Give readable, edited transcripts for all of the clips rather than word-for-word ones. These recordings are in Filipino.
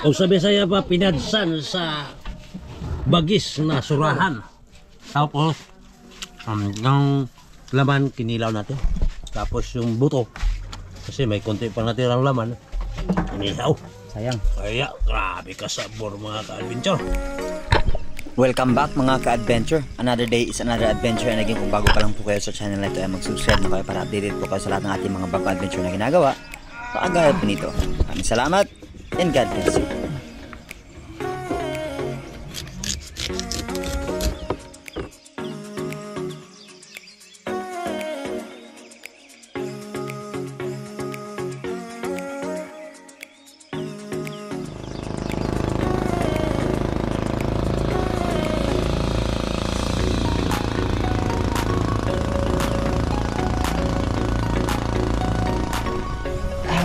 O sa Bisaya pa, pinadsan sa bagis na surahan. Tapos, yung laman, kinilaw natin. Tapos yung buto, kasi may konti pa natirang laman, kinilaw. Sayang. Kaya, grabe ka sabor mga ka-adventure. Welcome back mga ka-adventure. Another day is another adventure. And again, kung bago pa lang po kayo sa channel na ito, ay mag-subscribe na kayo para updated po kayo sa lahat ng ating mga bago adventure na ginagawa. Pakagaya po nito. Maraming salamat and God bless you.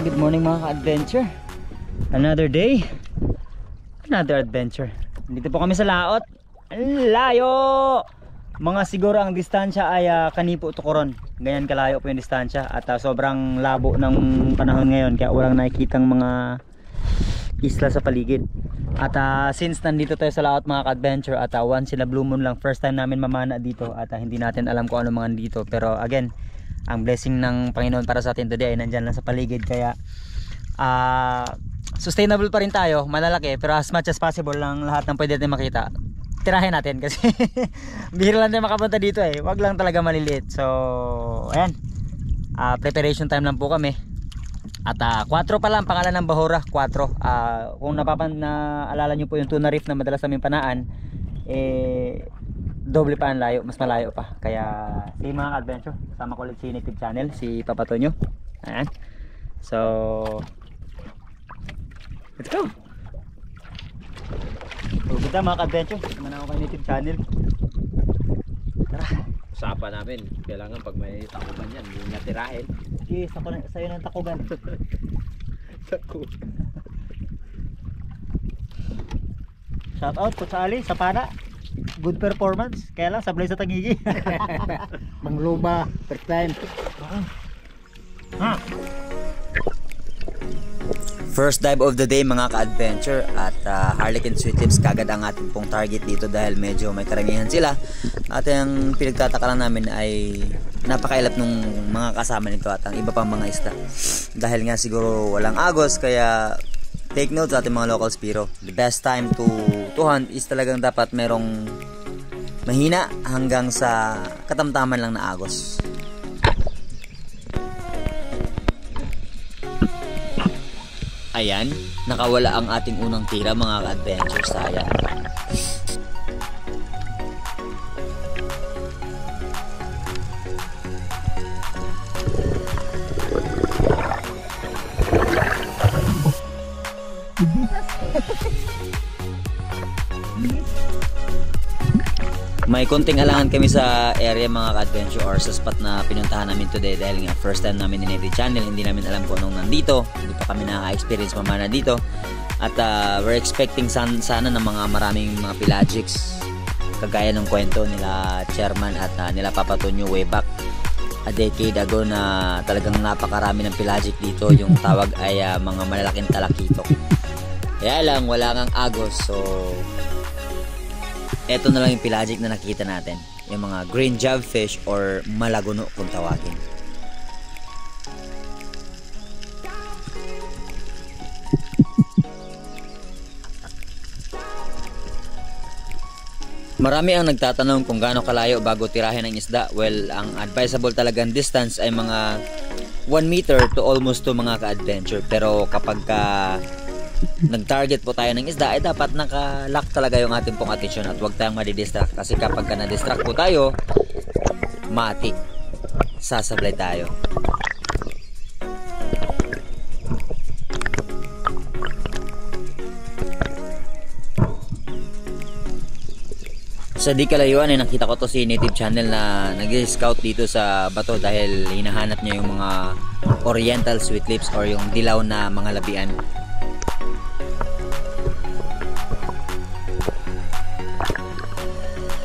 Good morning mga ka-adventure. Another day, another adventure. Dito po kami sa laot. Ang layo! Mga siguro ang distansya ay Kanipo to Coron. Ganyan kalayo po yung distansya. At sobrang labo ng panahon ngayon, kaya walang nakikitang mga isla sa paligid. At since nandito tayo sa laot mga ka-adventure, at once in a blue moon lang, first time namin mamana dito. At hindi natin alam kung ano mga dito. Pero again, ang blessing ng Panginoon para sa atin today ay nandyan lang sa paligid. Kaya sustainable pa rin tayo, malalaki, pero as much as possible lang lahat ng pwede natin makita, tirahin natin kasi bihira lang tayo makapunta dito eh. Wag lang talaga maliliit. So ayan, preparation time lang po kami. At 4 pa lang pangalan ng Bahura, 4. Kung naalala nyo po yung Tuna Reef na madalas namin panaan, doble pa ang layo, mas malayo pa. Kaya si mga adventure, sama ko ulit si Native Channel, si Papa Tonyo. Ayan. So let's go. Pagpunta mga adventure, naman ako kay Native Channel. Tara. Usapan namin, kailangan pag may takuban yan, yung natirahin. Yes, ako na, sa'yo ng takugan. Takuban. Shout out po sa Ali, sa Pana. Good performance, kaya lang sablay sa tangigi. Mangluba, first time. First dive of the day mga ka-adventure. At Harlequin Sweet Lips kagad ang ating pong target dito dahil medyo may karamihan sila. At ang pinagtataka lang namin ay napakailap nung mga kasama nito at ang iba pang mga isda. Dahil nga siguro walang agos, kaya take note sa ating mga local spiro. The best time to hunt is talagang dapat merong mahina hanggang sa katamtaman lang na agos. Ayan, nakawala ang ating unang tira mga ka-adventure. Sayang. May konting alangan kami sa area mga ka-adventure or sa spot na pinuntahan namin today dahil nga first time namin in Native Channel, hindi namin alam kung anong nandito, hindi pa kami na-experience mamana dito. At we're expecting sana ng mga maraming mga pelagics kagaya ng kwento nila Chairman at nila Papa Tonyo way back a decade ago na talagang napakarami ng pelagic dito. Yung tawag ay mga malalaking talakitok. Kaya lang wala kang agos, so eto na lang yung pelagic na nakita natin, yung mga green jobfish or malaguno kung tawagin. Marami ang nagtatanong kung gaano kalayo bago tirahin ang isda. Well, ang advisable talagang distance ay mga 1 meter to almost 2 mga ka-adventure. Pero kapag nag-target po tayo ng isda, ay dapat naka-lock talaga yung ating pong attention at huwag tayong madidistract. Kasi kapag na-distract po tayo, mati, sasablay tayo. Sa di kalayuan ay nakita ko to si Native Channel na nag-scout dito sa bato dahil hinahanap niya yung mga oriental sweet lips or yung dilaw na mga labian.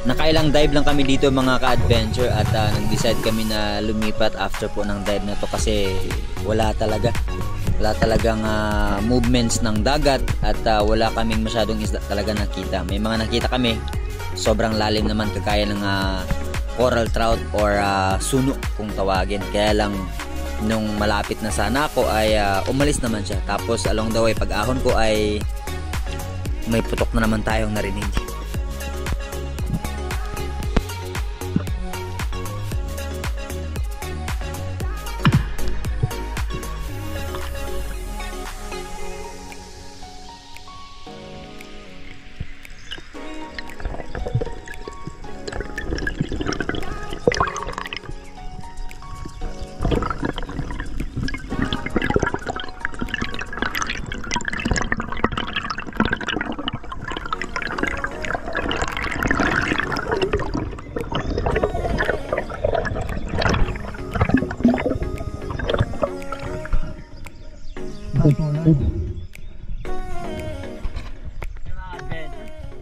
Nakailang dive lang kami dito mga ka-adventure at nag-decide kami na lumipat after po ng dive na to kasi wala talaga. Wala talagang movements ng dagat at wala kaming masyadong isda talaga nakita. May mga nakita kami, sobrang lalim naman kagaya ng coral trout or suno kung tawagin. Kaya lang nung malapit na sana ako ay umalis naman siya. Tapos along the way pag ahon ko ay may putok na naman tayong narinig.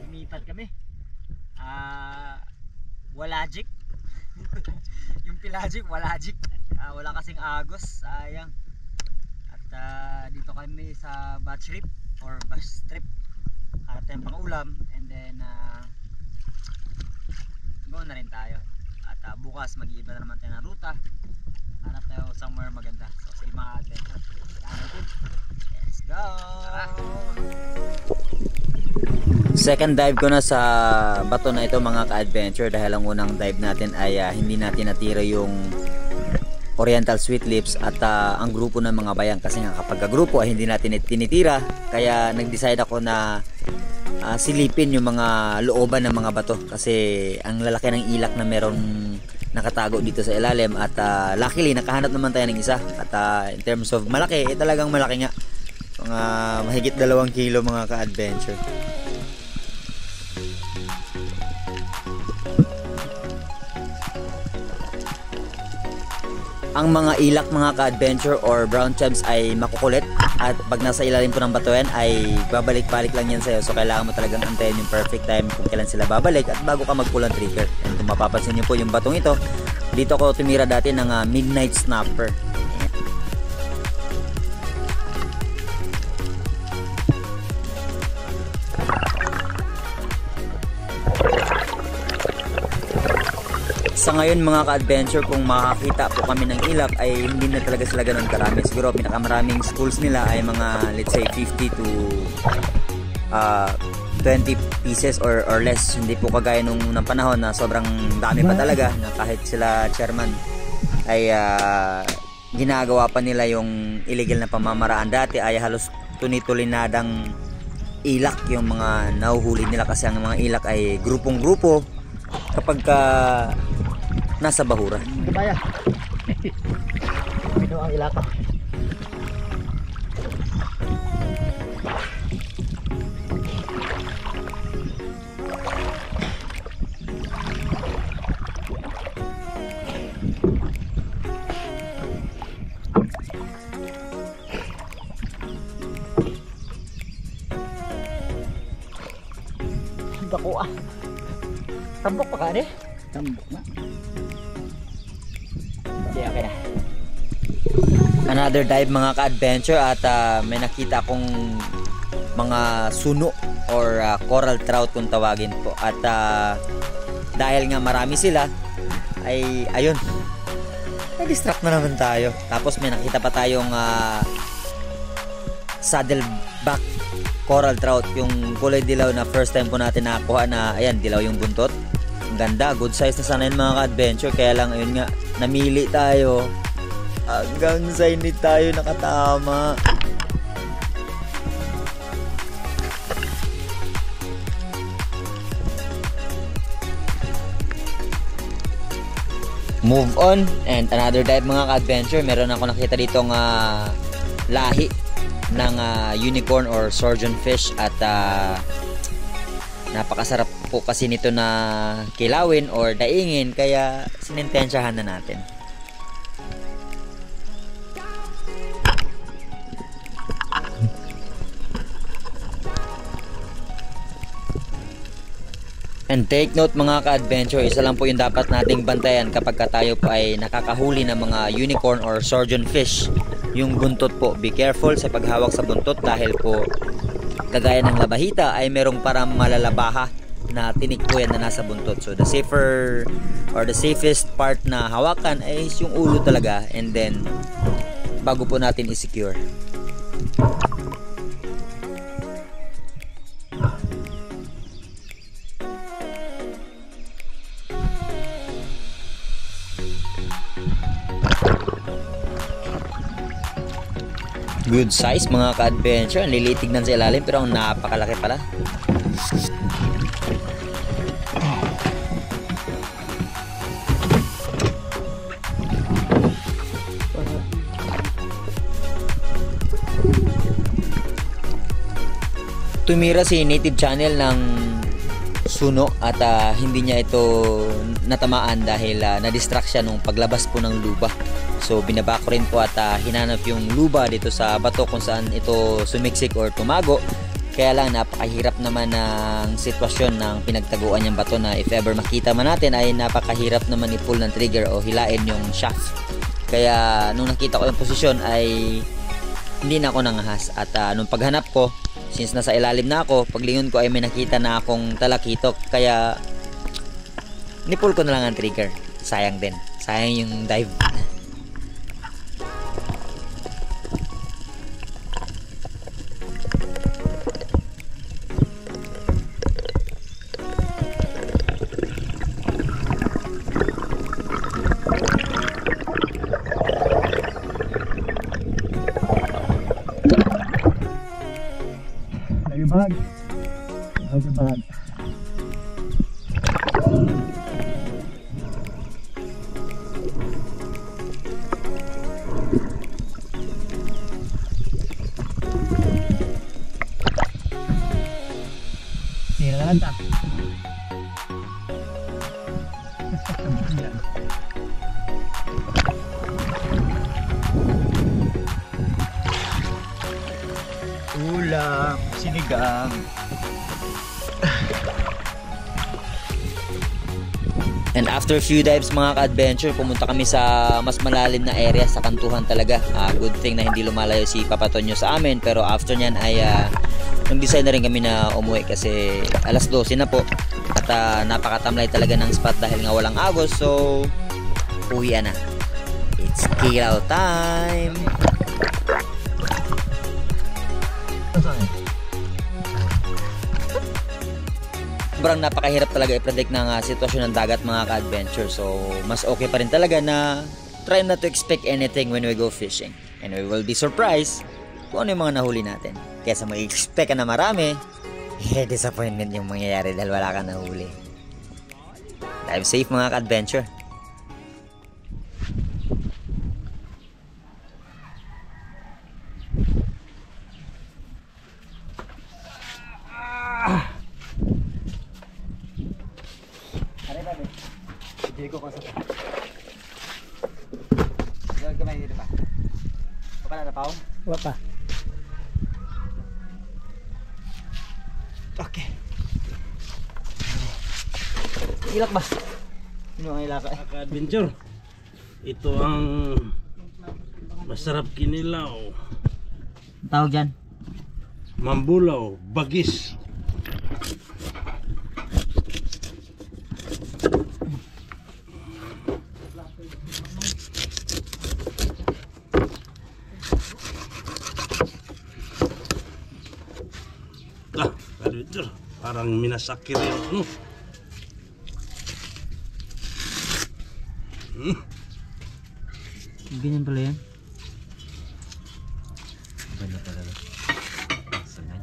Lumipat kami. Walagic. Yung pelagic, walagic. Wala kasing agos, sayang. At dito kami sa batch trip or bus trip. Harap tayong pang-ulam and then go na rin tayo. At bukas mag-iiba na naman tayo ng ruta. Hanap tayo somewhere maganda. So sige mga adventure. Let's go! Second dive ko na sa bato na ito mga ka-adventure dahil ang unang dive natin ay hindi natin natira yung Oriental Sweet Lips at ang grupo ng mga bayang kasi nga kapag grupo ay hindi natin tinitira kaya nag-decide ako na silipin yung mga looban ng mga bato kasi ang lalaki ng ilak na meron nakatago dito sa ilalim at luckily nakahanap naman tayo ng isa at in terms of malaki talagang malaki nga mga mahigit 2 kilo mga ka-adventure. Ang mga ilak mga ka-adventure or brown chubs ay makukulit at pag nasa ilalim po ng bato yan ay babalik-balik lang yan sa'yo. So kailangan mo talagang antayin yung perfect time kung kailan sila babalik at bago ka mag-pull ang trigger. And kung mapapansin nyo po yung batong ito, dito ko tumira dati ng midnight snapper. Sa ngayon mga ka-adventure kung makakita po kami ng ilak ay hindi na talaga sila ganun karami. Siguro pinakamaraming schools nila ay mga let's say 50 to 20 pieces or less. Hindi po kagaya nung panahon na sobrang dami pa talaga na kahit sila chairman ay ginagawa pa nila yung illegal na pamamaraan. Dati ay halos tunitulinadang ilak yung mga nahuhuli nila kasi ang mga ilak ay grupong-grupo kapag nasa bahura. Kaya. Ito ang ilaka. Dako Tambok pa ka rin? Tambok na. Okay na. Another dive mga ka-adventure at may nakita akong mga suno or coral trout kung tawagin po at dahil nga marami sila ay ayun na-distract na naman tayo. Tapos may nakita pa tayong saddleback coral trout, yung kulay dilaw na first time po natin nakakuha na ayan, dilaw yung buntot. Ang ganda, good size na sana yun mga ka-adventure, kaya lang ayun nga, namili tayo hanggang sa hindi tayo nakatama. Move on and another dive mga ka-adventure. Meron ako nakita dito ng lahi ng unicorn or surgeon fish at napakasarap po kasi nito na kilawin or daingin kaya sinintensyahan na natin. And take note mga ka-adventure, isa lang po yung dapat nating bantayan kapag tayo po ay nakakahuli ng mga unicorn or surgeon fish. yung buntot po. Be careful sa paghawak sa buntot dahil po kagaya ng labahita ay merong parang malalabaha na tinik po yan na nasa buntot. So the safer or the safest part na hawakan ay yung ulo talaga, and then bago po natin i-secure. Good size mga ka-adventure. Ang lilitig tignan sa ilalim pero ang napakalaki pala. Tumira si native channel ng suno at hindi niya ito natamaan dahil na-distract siya nung paglabas po ng luba. So binaba ko rin po at hinanap yung luba dito sa bato kung saan ito sumiksik or tumago. Kaya lang napakahirap naman ng sitwasyon ng pinagtaguan niyang bato na if ever makita man natin ay napakahirap naman i-pull ng trigger o hilain yung shaft. Kaya nung nakita ko yung posisyon ay hindi na ako nangahas at nung paghanap ko, since nasa ilalim na ako, paglingon ko ay may nakita na akong talakitok, kaya nipull ko na lang ang trigger. Sayang din, sayang yung dive. Bag. How's your bag? Silakan tak? Ulam, sinigang. And after few dives mga ka-adventure, pumunta kami sa mas malalim na area sa kantuhan talaga. Good thing na hindi lumalayo si Papa Tonyo sa amin, pero after nyan ay nag-decide na rin kami na umuwi kasi alas 12 na po at napakatamlay talaga ng spot dahil nga walang agos. So uwi na. It's kill time. Sobrang napakahirap talaga i-predict ng sitwasyon ng dagat mga ka-adventure. So mas okay pa rin talaga na try not to expect anything when we go fishing, and we will be surprised kung ano yung mga nahuli natin. Kesa mag-expect ka na marami, disappointment yung mangyayari dahil wala kang nahuli. Dive safe mga ka-adventure. Diego ko sa Diyan kamay dito pa. Pa na pa? Wa pa. Okay. Ilak ba? Ano ang ilaka? Adventure. Ito ang masarap kinilaw. Tawag diyan. Mambulaw, bagis. Adventure, parang minasakit rin, no? Ganyan pala yan. Ganyan talaga. Sanay.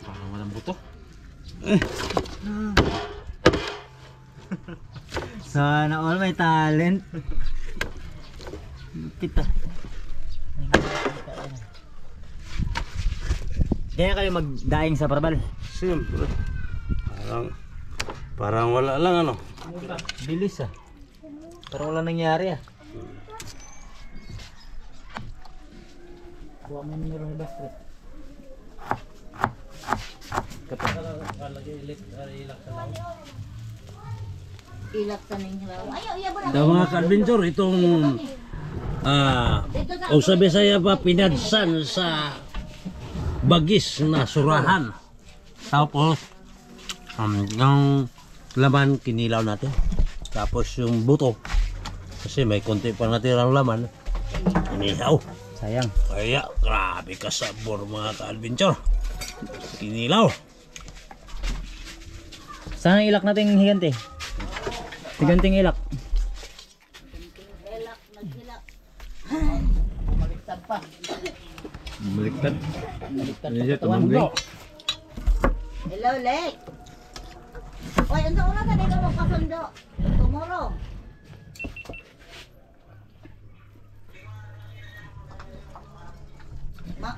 Parang walang buto. Sana all may talent. Kita. Kaya kayo magdaing sa parabal. Siyempre. Parang Parang wala lang ano. Bilis ah. Parang wala nangyari ah. Kuha mo yung numero ni Bastret. Ilak sa ninyo. Ayaw, iya ba na? Ito mga ka-adventure, itong o sa Bisaya pa pinadsan sa bagis na surahan. Tapos yung laman kinilaw natin. Tapos yung buto kasi may konti pa natirang laman inihaw. Sayang. Kaya grabe ka sabor mga ka-adventure. Kinilaw. Saan ang ilak natin higante? Higanting ilak. Ilak, nag-ilak. Baliktad pa. Baliktad. Baliktad Ano sa siya, katawan tumambling? mo. Hello, Lek. Oy, unsa una ka dito magpasundo? Tomorrow. Ma,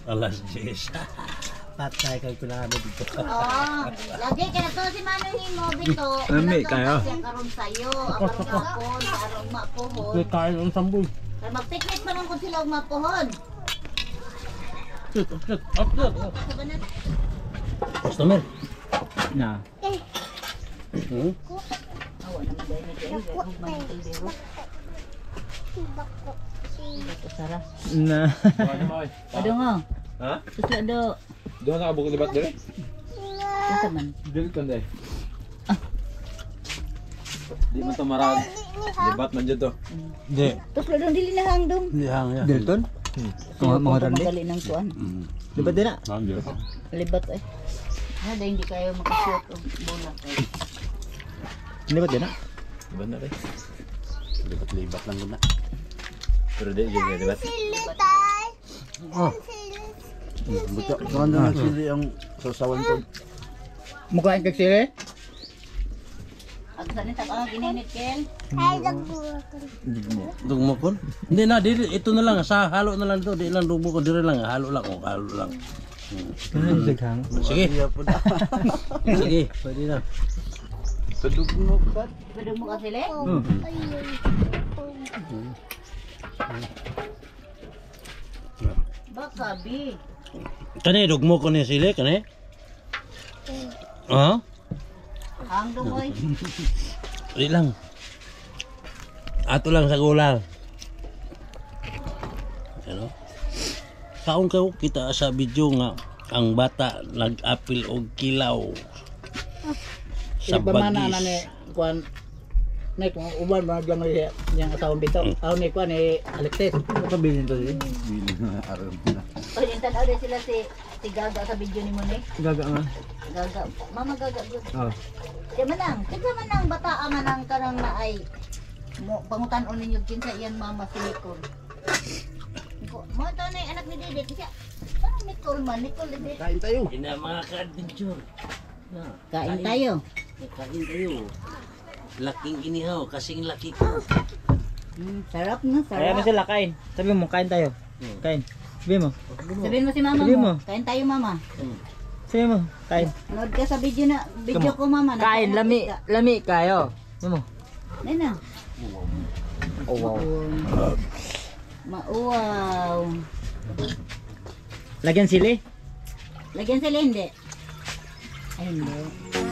Alas 10. Patay kang pinakano dito. lagi kaya to si Manong Himo bito. Lami, kayo. Siya karon sayo, abang kapon, aron mapuhon. Kain ang samboy. Kaya mag-picnic man ang kung sila og mapuhon. Upset. Sa banan. Customer. Na. Awa na maday ni kay ug magtildiro. Ito Sara. Na. Ado nga. Ha? Suslo do. Doon sa kabukod libat dire? Ito man. Dili kon day. Di man to marag. Libat man jud to. Hindi. Suslo do dili na hangdong. Hindi hang ya. Delton? Mga randi? Magali ng kuan. Di ba din na? Libat ay. Ano da hindi kayo makashoot og bola kay. Di ba din na? Libat na rin. Libat-libat lang guna. Pero di jud libat. Oh. Buta. Saan na nagsili ang sasawan ko? Mukhain kag sili? Ag sa nita ka gininit kel. Dugmokon? Hindi na, ito na lang. Sa halo na lang ito. Di lang dugmokon. Dire lang. Halo lang. Oh, halo lang. Daghang. Sige. Sige. Pwede na. Tudog mo ba? Pwede mo ka sila? Baka bi. Kani, dugmokon ni sili. Kani? Ha? Hangdong oy. Di lang. Ato lang sa gulang. Ano? Kaon ka kita sa video nga ang bata nag-apil og kilaw sa Pamana na bagis. ni kuan nek uban ba lang ni yang asawang bito. Aw ni kuan ni Alexis. Pabilin to din. Oy, intan ore sila si Gaga sa video ni mo ni. Gaga nga. Gaga. Mama Gaga gud. Oh. Kaya manang, kinsa manang bata manang karang na ay mo pangutan-on ninyo kinsa iyang mama si Nicole. Mo to na anak ni Dede kasi parang Nicole man, Nicole Dede. Kain tayo. Ina mga ka-adventure. Kain tayo. Kain tayo. Laking inihaw, kasing laki ko. Sarap na, Kaya mo sarap. sila kain. Sabi mo, kain tayo. Kain. Sabi mo. Sabihin mo si mama Sabihin mo. mo. Kain tayo mama. Sabi mo, kain. Nood ka sa video ko mama. Kain, lami. Lami kayo. Sabi mo. Nena. Oh wow. Mauwaw. Lagyan sili. Lagyan sila hindi. Ay hindi.